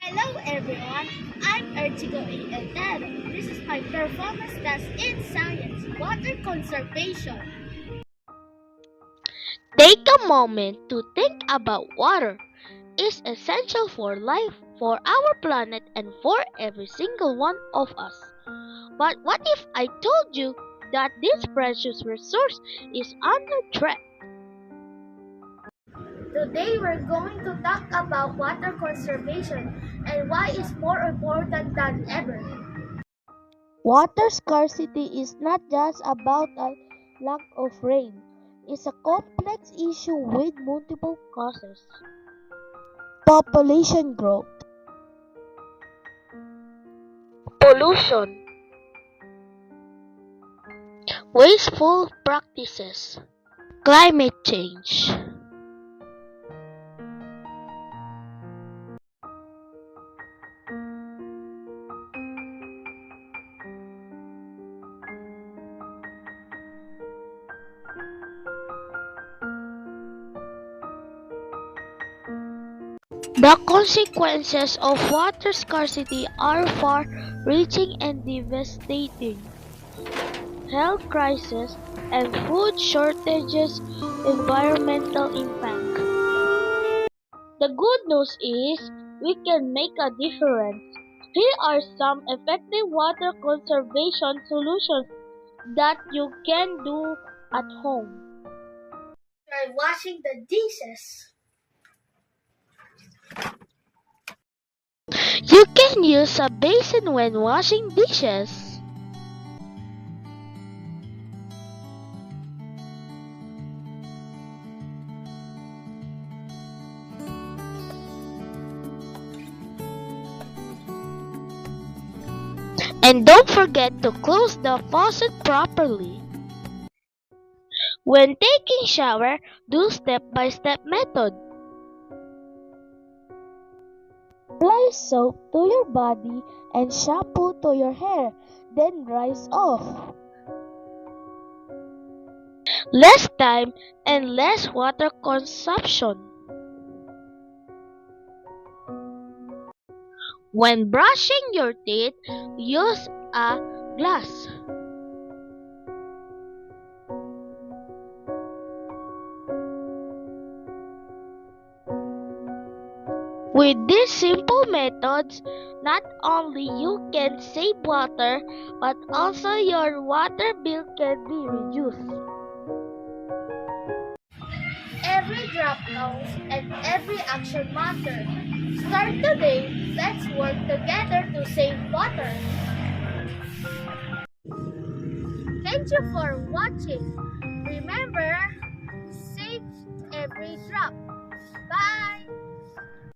Hello everyone, I'm Ertigo A. Entero. This is my performance test in science, water conservation. Take a moment to think about water. It's essential for life, for our planet, and for every single one of us. But what if I told you that this precious resource is under threat? Today we're going to talk about water conservation and why it's more important than ever. Water scarcity is not just about a lack of rain. It's a complex issue with multiple causes. Population growth, pollution, wasteful practices, climate change. The consequences of water scarcity are far-reaching and devastating. Health crisis and food shortages, environmental impact. The good news is we can make a difference. Here are some effective water conservation solutions that you can do at home. Try washing the dishes. You can use a basin when washing dishes. And don't forget to close the faucet properly. When taking shower, do step-by-step method. Apply soap to your body and shampoo to your hair, then rinse off. Less time and less water consumption. When brushing your teeth, use a glass. With these simple methods, not only you can save water, but also your water bill can be reduced. Every drop counts and every action matters. Start today, let's work together to save water. Thank you for watching. Remember, save every drop. Bye!